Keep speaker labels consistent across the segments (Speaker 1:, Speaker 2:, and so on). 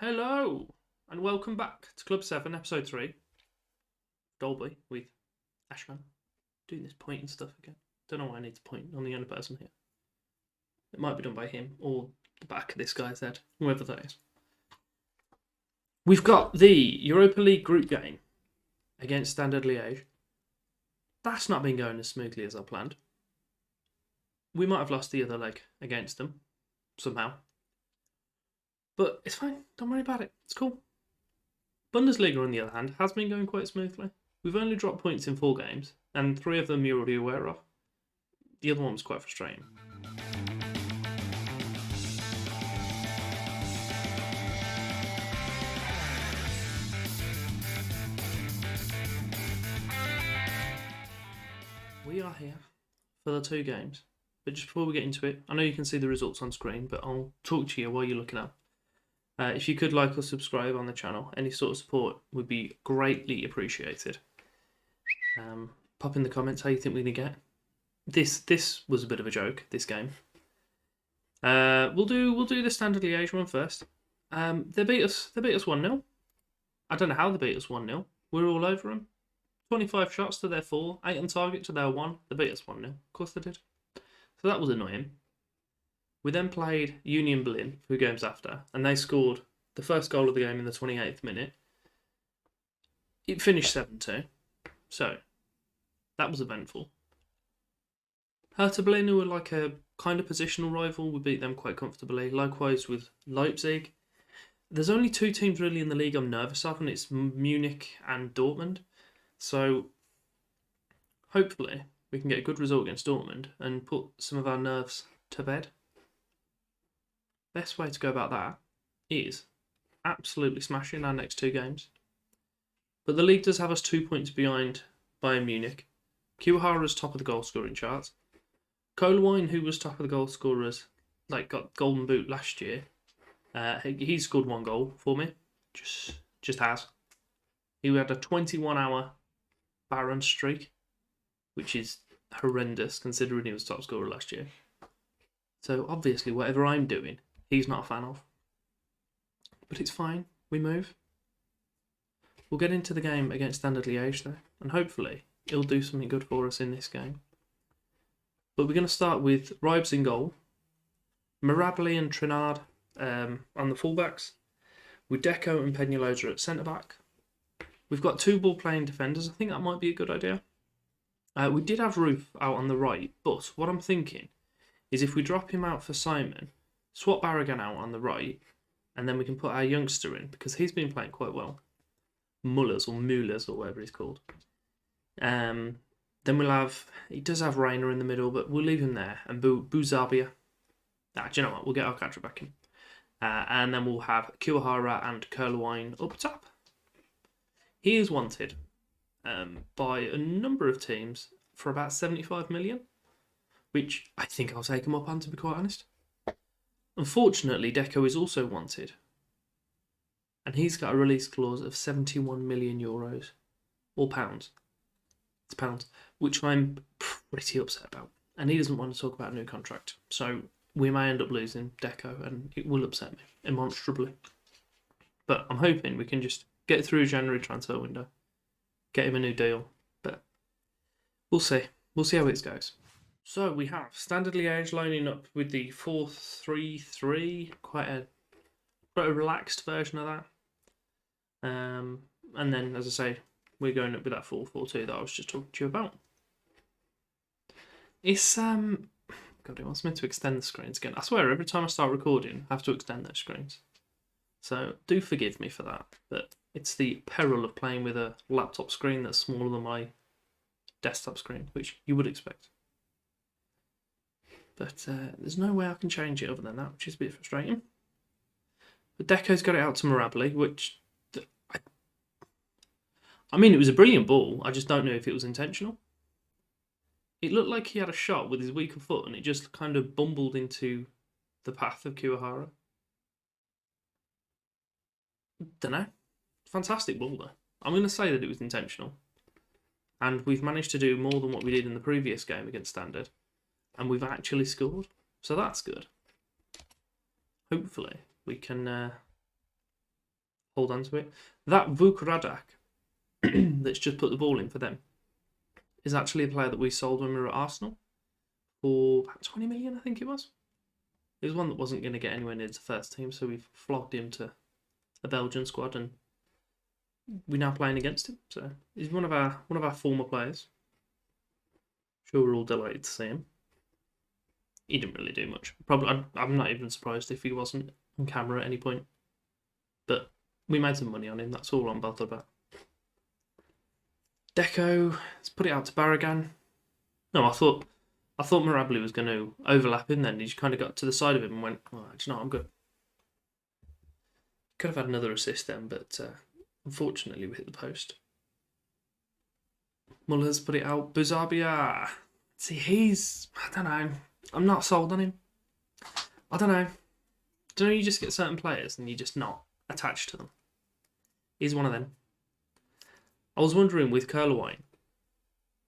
Speaker 1: Hello, and welcome back to Club 7, Episode 3. Doleboy with Ashman. Doing this pointing stuff again. Don't know why I need to point. I'm the only person here. It might be done by him or the back of this guy's head, whoever that is. We've got the Europa League group game against Standard Liege. That's not been going as smoothly as I planned. We might have lost the other leg against them, somehow. But it's fine, don't worry about it, it's cool. Bundesliga, on the other hand, has been going quite smoothly. We've only dropped points in 4 games, and 3 of them you're already aware of. The other one was quite frustrating. We are here for the 2 games, but just before we get into it, I know you can see the results on screen, but I'll talk to you while you're looking up. If you could like or subscribe on the channel, any sort of support would be greatly appreciated. Pop in the comments how you think we're going to get. This was a bit of a joke, this game. We'll do the Standard Liege one first. They beat us 1-0. I don't know how they beat us 1-0. We're all over them. 25 shots to their 4, 8 on target to their 1. They beat us 1-0. Of course they did. So that was annoying. We then played Union Berlin 2 games after, and they scored the first goal of the game in the 28th minute. It finished 7-2, so that was eventful. Hertha Berlin, who were like a kind of positional rival, we beat them quite comfortably. Likewise with Leipzig. There's only 2 teams really in the league I'm nervous of, and it's Munich and Dortmund. So hopefully we can get a good result against Dortmund and put some of our nerves to bed. Best way to go about that is absolutely smashing our next 2 games. But the league does have us 2 points behind Bayern Munich. Kiwahara's top of the goal scoring charts. Kolewine, who was top of the goal scorers, got golden boot last year. He scored 1 goal for me. Just has. He had a 21-hour Baron streak, which is horrendous considering he was top scorer last year. So obviously whatever I'm doing, he's not a fan of. But it's fine, we move. We'll get into the game against Standard Liege though, and hopefully he'll do something good for us in this game. But we're going to start with Ribes in goal, Mirabli and Trinard on the fullbacks, with Deco and Peñalosa at centre-back. We've got 2 ball-playing defenders. I think that might be a good idea. We did have Roof out on the right, but what I'm thinking is if we drop him out for Simon, swap Barragan out on the right, and then we can put our youngster in, because he's been playing quite well. Mullers, or whatever he's called. Then we'll have, he does have Reiner in the middle, but we'll leave him there, and Buzabia. Do you know what, we'll get our catcher back in. And then we'll have Kiwahara and Kolewine up top. He is wanted by a number of teams for about 75 million. Which I think I'll take him up on, to be quite honest. Unfortunately, Deco is also wanted. And he's got a release clause of 71 million euros. Or pounds. It's pounds. Which I'm pretty upset about. And he doesn't want to talk about a new contract. So we may end up losing Deco, and it will upset me demonstrably. But I'm hoping we can just get through January transfer window. Get him a new deal. But we'll see. We'll see how it goes. So we have Standard Liege lining up with the 4-3-3, quite a relaxed version of that. And then, as I say, we're going up with that 4-4-2 that I was just talking to you about. It's God, it wants me to extend the screens again. I swear, every time I start recording, I have to extend those screens. So do forgive me for that, but it's the peril of playing with a laptop screen that's smaller than my desktop screen, which you would expect. But there's no way I can change it other than that, which is a bit frustrating. But Deco's got it out to Mirabli, which... I mean, it was a brilliant ball. I just don't know if it was intentional. It looked like he had a shot with his weaker foot, and it just kind of bumbled into the path of Kiwahara. Don't know. Fantastic ball, though. I'm going to say that it was intentional. And we've managed to do more than what we did in the previous game against Standard. And we've actually scored. So that's good. Hopefully we can hold on to it. That Vukradak that's just put the ball in for them is actually a player that we sold when we were at Arsenal for about 20 million, I think it was. It was one that wasn't going to get anywhere near the first team, so we've flogged him to a Belgian squad, and we're now playing against him. So he's one of our former players. Sure, we're all delighted to see him. He didn't really do much. Probably, I'm not even surprised if he wasn't on camera at any point. But we made some money on him. That's all I'm bothered about. Deco, let's put it out to Barragan. No, I thought Mirabli was going to overlap him then. He just kind of got to the side of him and went, oh, actually, no, I'm good. Could have had another assist then, but unfortunately we hit the post. Muller's put it out. Buzabia. See, I don't know. I'm not sold on him. I don't know. You just get certain players and you're just not attached to them. He's one of them. I was wondering with Curlewine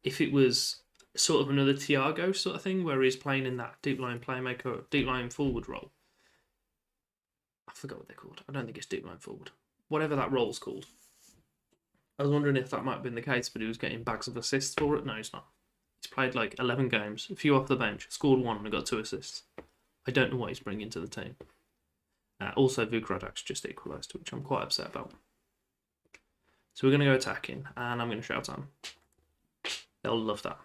Speaker 1: if it was sort of another Thiago sort of thing where he's playing in that deep line playmaker, deep line forward role. I forgot what they're called. I don't think it's deep line forward. Whatever that role's called. I was wondering if that might have been the case, but he was getting bags of assists for it. No, he's not. He's played like 11 games, a few off the bench, scored 1 and got 2 assists. I don't know what he's bringing to the team. Also, Vukradak's just equalised, which I'm quite upset about. So we're going to go attacking, and I'm going to shout at them. They'll love that.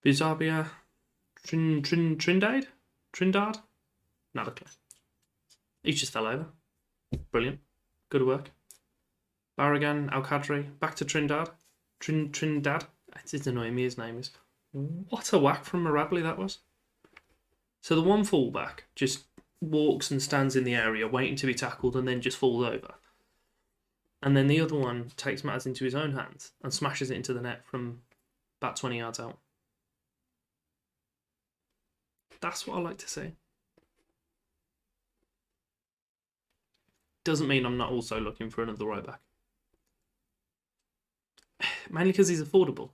Speaker 1: Bizarbia, Trindade? Not a clue. He just fell over. Brilliant. Good work. Barragan, Al-Qadri, back to Trindade. Trindad. It's annoying me, his name is. What a whack from Mirabli that was. So the one fullback just walks and stands in the area waiting to be tackled and then just falls over. And then the other one takes matters into his own hands and smashes it into the net from about 20 yards out. That's what I like to see. Doesn't mean I'm not also looking for another right back. Mainly because he's affordable.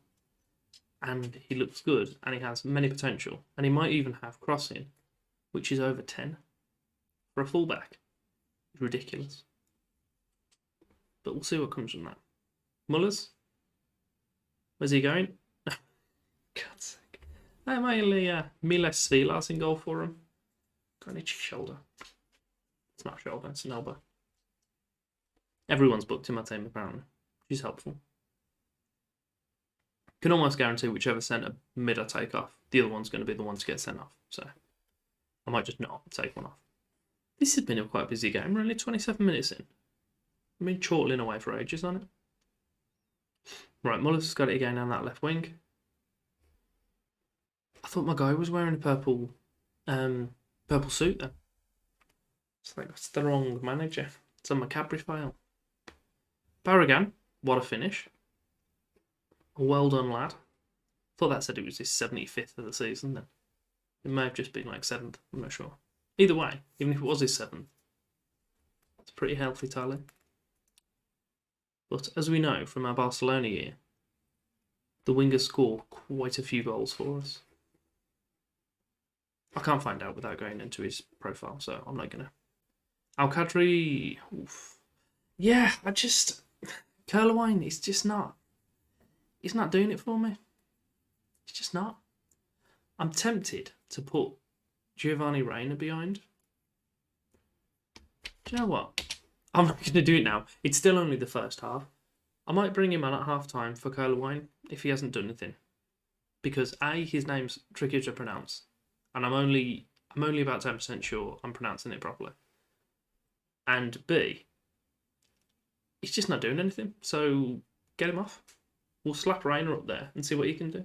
Speaker 1: And he looks good. And he has many potential. And he might even have crossing, which is over 10. For a fullback. It's ridiculous. But we'll see what comes from that. Mullers? Where's he going? God's sake. Mainly Miles Svilas in goal for him. Got an itchy shoulder. It's not a shoulder, it's an elbow. Everyone's booked in my team apparently, which is helpful. Can almost guarantee whichever centre mid I take off, the other one's going to be the one to get sent off. So I might just not take one off. This has been a quite busy game. We're only 27 minutes in. I've been chortling away for ages on it. Right, Muller's got it again down that left wing. I thought my guy was wearing a purple suit then. It's like, that's the wrong manager. It's on my Cadbury file. Barragan, what a finish. Well done, lad. Thought that said it was his 75th of the season then. It may have just been like 7th, I'm not sure. Either way, even if it was his 7th, it's a pretty healthy tally. But as we know from our Barcelona year, the wingers score quite a few goals for us. I can't find out without going into his profile, so I'm not going to. Al-Qadri, oof. Yeah, Curlewine, he's not doing it for me. He's just not. I'm tempted to put Giovanni Reina behind. Do you know what? I'm not going to do it now. It's still only the first half. I might bring him on at half time for Curlewine if he hasn't done anything. Because A, his name's tricky to pronounce. And I'm only about 10% sure I'm pronouncing it properly. And B, he's just not doing anything. So get him off. We'll slap Reina up there and see what he can do.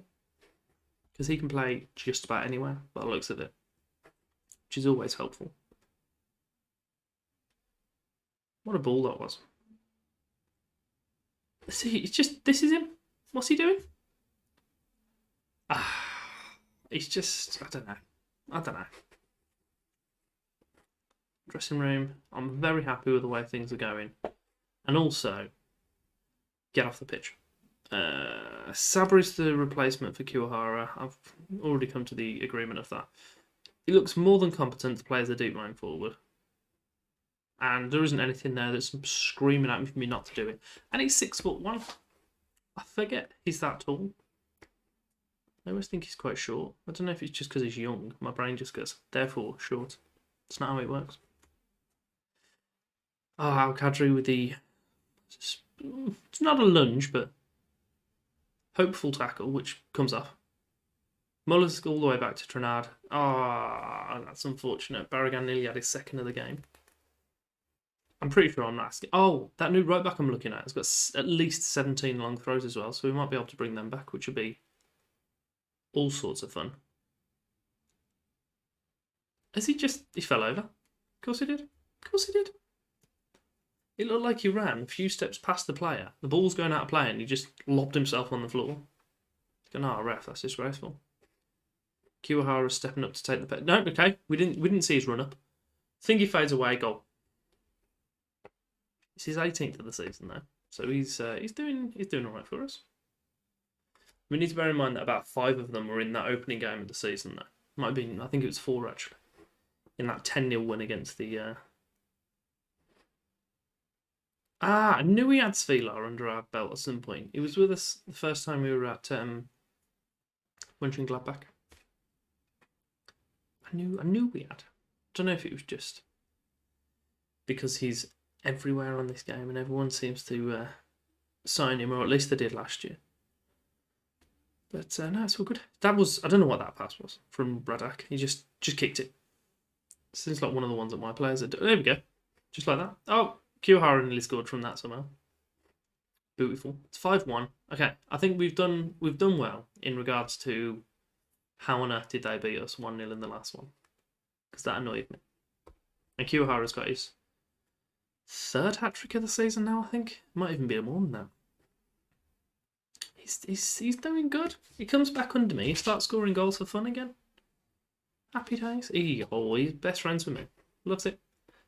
Speaker 1: Because he can play just about anywhere by the looks of it. Which is always helpful. What a ball that was. See, it's just, this is him. What's he doing? He's just, I don't know. Dressing room. I'm very happy with the way things are going. And also, get off the pitch. Sabri's the replacement for Kiwahara. I've already come to the agreement of that. He looks more than competent to play as a deep line forward. And there isn't anything there that's screaming at me for me not to do it. And he's 6'1". I forget he's that tall. I always think he's quite short. I don't know if it's just because he's young. My brain just goes, therefore, short. It's not how it works. Oh, Al-Qadri with the... It's not a lunge, but hopeful tackle, which comes off. Muller's all the way back to Trinad. Ah, that's unfortunate. Barragan nearly had his second of the game. I'm pretty sure I'm not asking. Oh, that new right back I'm looking at has got at least 17 long throws as well, so we might be able to bring them back, which would be all sorts of fun. He fell over? Of course he did. Of course he did. It looked like he ran a few steps past the player. The ball's going out of play and he just lobbed himself on the floor. He's going, oh, ref, that's disgraceful. Kiwahara's stepping up to take the pet. No, okay. We didn't see his run up. Think he fades away, goal. It's his 18th of the season though. So he's doing alright for us. We need to bear in mind that about 5 of them were in that opening game of the season though. Might have been, I think it was 4 actually. In that 10-0 win against the I knew we had Svilar under our belt at some point. He was with us the first time we were at Monchengladbach. I knew we had. Don't know if it was just because he's everywhere on this game and everyone seems to sign him, or at least they did last year. But no, it's all good. That was, I don't know what that pass was from Bradak. He just kicked it. Seems like one of the ones that my players are doing. There we go. Just like that. Oh, Kiyohara nearly scored from that somehow. Beautiful. It's 5-1. Okay, I think we've done well in regards to how on earth did they beat us 1-0 in the last one. Because that annoyed me. And Kiyohara's got his 3rd hat-trick of the season now, I think. Might even be more than that. He's doing good. He comes back under me. He starts scoring goals for fun again. Happy days. He's best friends with me. Loves it.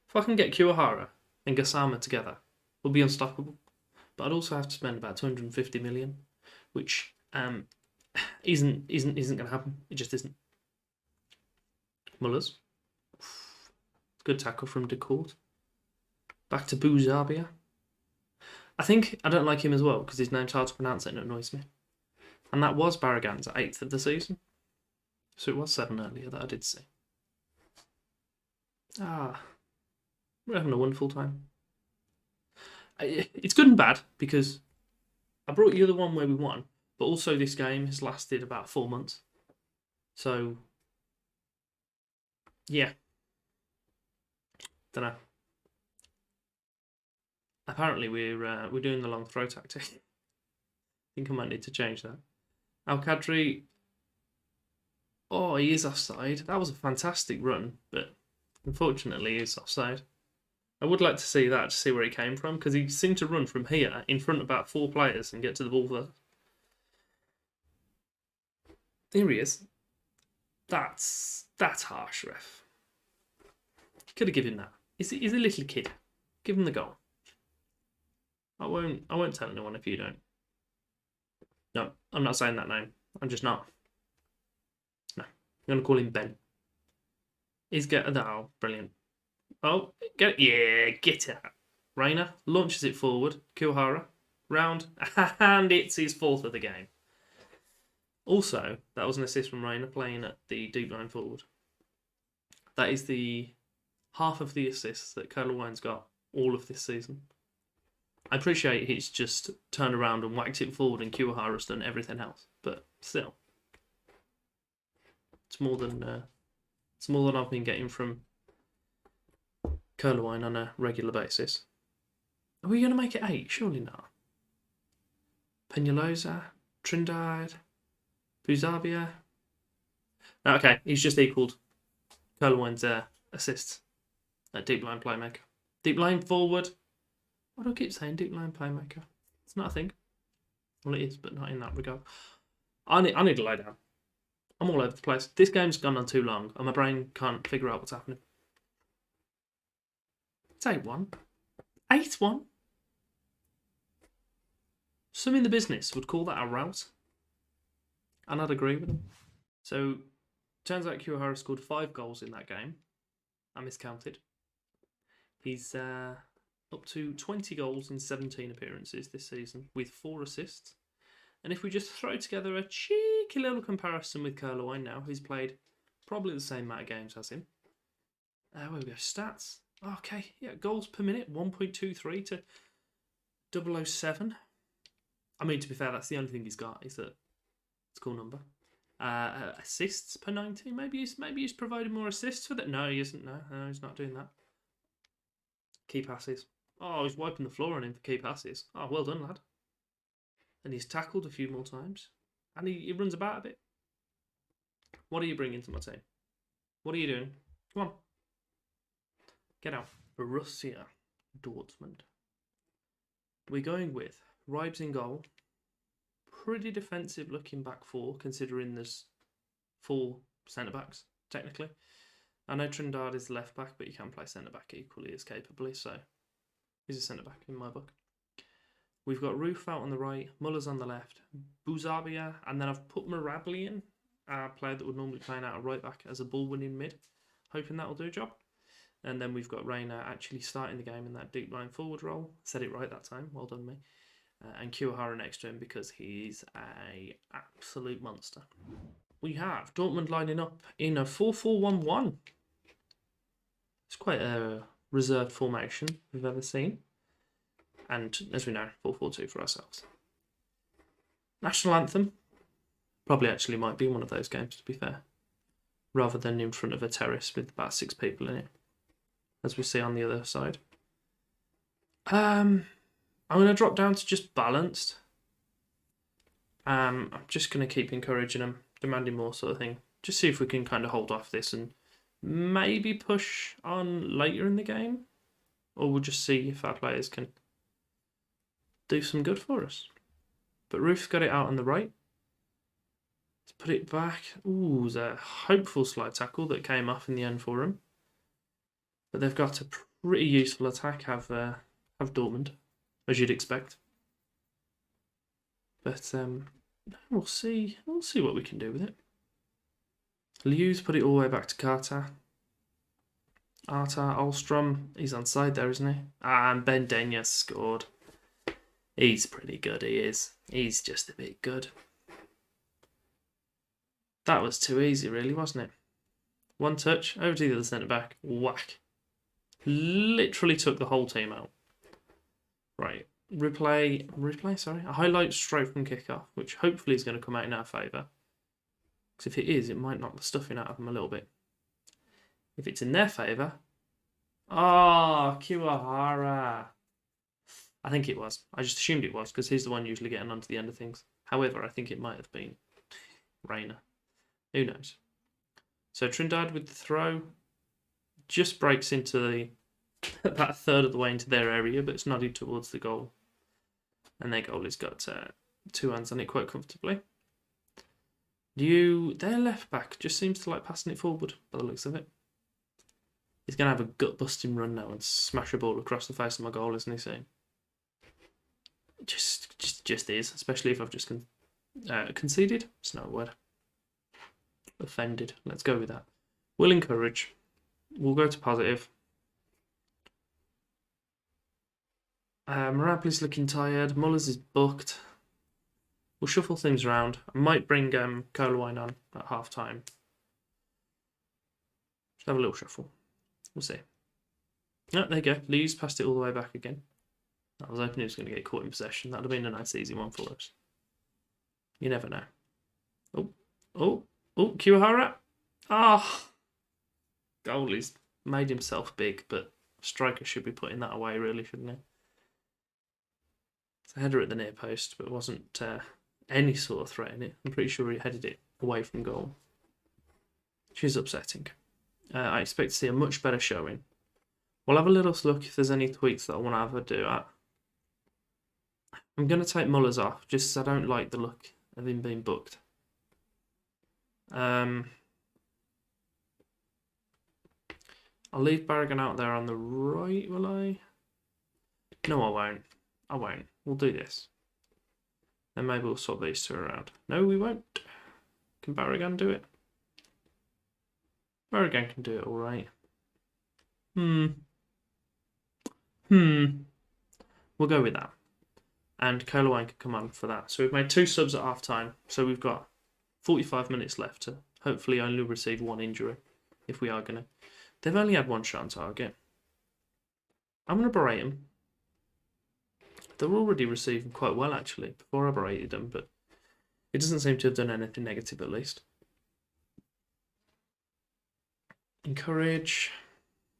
Speaker 1: If I can get Kiyohara and Gassama together, we'll be unstoppable. But I'd also have to spend about 250 million, which isn't going to happen. It just isn't. Mullers. Good tackle from De Court. Back to Bouzabia. I don't like him as well because his name's hard to pronounce and it annoys me. And that was Barragan's 8th of the season. So it was 7 earlier that I did see. We're having a wonderful time. It's good and bad because I brought you the one where we won, but also this game has lasted about 4 months. So, yeah. Don't know. Apparently we're doing the long throw tactic. I think I might need to change that. Al-Qadri. Oh, he is offside. That was a fantastic run, but unfortunately he is offside. I would like to see that, to see where he came from, because he seemed to run from here in front of about 4 players and get to the ball first. Here he is. That's harsh, ref. Could have given him that. He's a little kid. Give him the goal. I won't tell anyone if you don't. No, I'm not saying that name. I'm just not. No, I'm gonna call him Ben. He's brilliant. Oh, get it out. Reina launches it forward. Kiyohara round, and it's his 4th of the game. Also, that was an assist from Reina playing at the deep line forward. That is the half of the assists that Curlewine's got all of this season. I appreciate he's just turned around and whacked it forward and Kiyohara's done everything else, but still, it's more than I've been getting from Curlewine on a regular basis. Are we going to make it 8? Surely not. Peñalosa, Trindade, Bouzabia. No, okay, he's just equalled Curlewine's assists at deep line playmaker. Deep line forward. Why do I keep saying deep line playmaker? It's not a thing. Well, it is, but not in that regard. I need to lie down. I'm all over the place. This game's gone on too long, and my brain can't figure out what's happening. It's 8-1. 8-1? Some in the business would call that a rout. And I'd agree with them. So, turns out Kiyohara scored 5 goals in that game. I miscounted. He's up to 20 goals in 17 appearances this season with 4 assists. And if we just throw together a cheeky little comparison with Kerloin now, who's played probably the same amount of games as him. Where we go, stats. Okay, yeah, goals per minute, 1.23 to 007. I mean, to be fair, that's the only thing he's got, is that it's a cool number. Assists per 90, maybe he's provided more assists with it. No, he isn't. No, he's not doing that. Key passes. Oh, he's wiping the floor on him for key passes. Oh, well done, lad. And he's tackled a few more times. And he runs about a bit. What are you bringing to my team? What are you doing? Come on. Get out. Borussia Dortmund. We're going with Ribes in goal. Pretty defensive looking back four, considering there's 4 centre-backs, technically. I know Trindade is left back, but you can play centre-back equally as capably, so he's a centre-back in my book. We've got Roof out on the right, Muller's on the left, Bouzabia, and then I've put Mirabli in, a player that would normally play out a right back, as a ball-winning mid, hoping that'll do a job. And then we've got Reina actually starting the game in that deep line forward role. Said it right that time, well done me. And Kiwahara next to him because he's an absolute monster. We have Dortmund lining up in a 4-4-1-1. It's quite a reserved formation we've ever seen. And as we know, 4-4-2 for ourselves. National anthem. Probably actually might be one of those games, to be fair. Rather than in front of a terrace with about 6 people in it. As we see on the other side. I'm going to drop down to just balanced. I'm just going to keep encouraging them, demanding more sort of thing. Just see if we can kind of hold off this and maybe push on later in the game. Or we'll just see if our players can do some good for us. But Roof's got it out on the right. Let's put it back. Ooh, there's a hopeful slide tackle that came off in the end for him. But they've got a pretty useful attack, have Dortmund, as you'd expect. But we'll see what we can do with it. Liu's put it all the way back to Carter. Arta Alstrom, he's on side there, isn't he? And Ben Denya scored. He's pretty good, he is. He's just a bit good. That was too easy, really, wasn't it? One touch, over to the other centre-back, whack. Literally took the whole team out. Right, replay, sorry. A highlight straight from kickoff, which hopefully is going to come out in our favour. Because if it is, it might knock the stuffing out of them a little bit. If it's in their favour... Oh, Kiwahara. I think it was. I just assumed it was, because he's the one usually getting onto the end of things. However, I think it might have been Reina. Who knows? So Trindade with the throw. Just breaks into the about a third of the way into their area, but it's nodded towards the goal. And their goalie's got 2 hands on it quite comfortably. Their left back just seems to like passing it forward by the looks of it. He's going to have a gut-busting run now and smash a ball across the face of my goal, isn't he, soon? Just is, especially if I've just conceded. It's not a word. Offended. Let's go with that. Will encourage. We'll go to positive. Marabli's looking tired. Mullers is booked. We'll shuffle things around. I might bring Colawine on at half time. Just have a little shuffle. We'll see. Oh, there you go. Lee's passed it all the way back again. I was hoping he was going to get caught in possession. That would have been a nice easy one for us. You never know. Oh, Kiwahara. Ah. Goalie's made himself big, but striker should be putting that away, really, shouldn't he? It's a header at the near post, but it wasn't any sort of threat in it. I'm pretty sure he headed it away from goal, which is upsetting. I expect to see a much better showing. We'll have a little look if there's any tweaks that I want to have a do at. I'm going to take Mullers off, just because I don't like the look of him being booked. I'll leave Barragan out there on the right, will I? No, I won't. We'll do this. Then maybe we'll swap these two around. No, we won't. Can Barragan do it? Barragan can do it all right. We'll go with that. And Koloane can come on for that. So we've made 2 subs at half time. So we've got 45 minutes left to hopefully only receive 1 injury, if we are going to. They've only had 1 shot on target. I'm going to berate them. They're already receiving quite well, actually, before I berated them, but it doesn't seem to have done anything negative, at least. Encourage.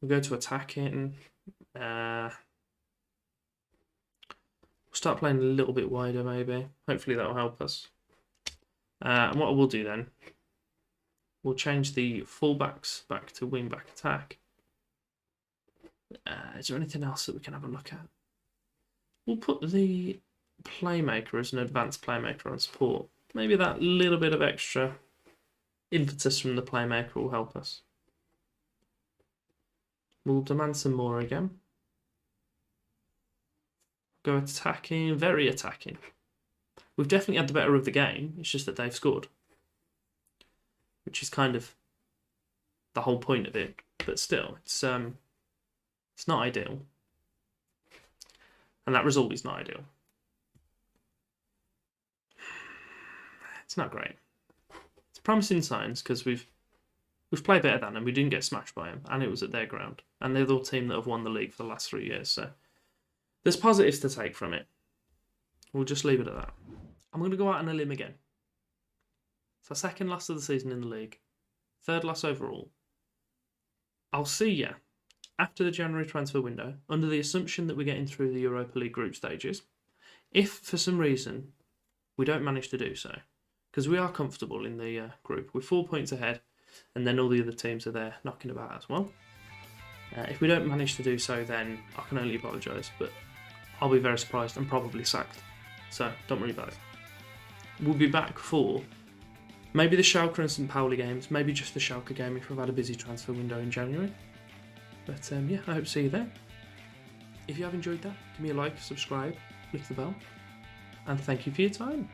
Speaker 1: We'll go to attacking. We'll start playing a little bit wider, maybe. Hopefully that will help us. And what we'll do then, we'll change the fullbacks back to wing-back attack. Is there anything else that we can have a look at? We'll put the playmaker as an advanced playmaker on support. Maybe that little bit of extra impetus from the playmaker will help us. We'll demand some more again. Go attacking, very attacking. We've definitely had the better of the game. It's just that they've scored, which is kind of the whole point of it. But still, it's not ideal, and that result is not ideal. It's not great. It's promising signs because we've played better than them. We didn't get smashed by them, and it was at their ground. And they're the team that have won the league for the last 3 years. So there's positives to take from it. We'll just leave it at that. I'm going to go out on a limb again. It's our 2nd loss of the season in the league. 3rd loss overall. I'll see you after the January transfer window, under the assumption that we're getting through the Europa League group stages. If, for some reason, we don't manage to do so, because we are comfortable in the group, we're 4 points ahead, and then all the other teams are there knocking about as well. If we don't manage to do so, then I can only apologise, but I'll be very surprised and probably sacked. So don't worry about it. We'll be back for maybe the Schalke and St. Pauli games, maybe just the Schalke game if we've had a busy transfer window in January. But yeah, I hope to see you there. If you have enjoyed that, give me a like, subscribe, click the bell, and thank you for your time.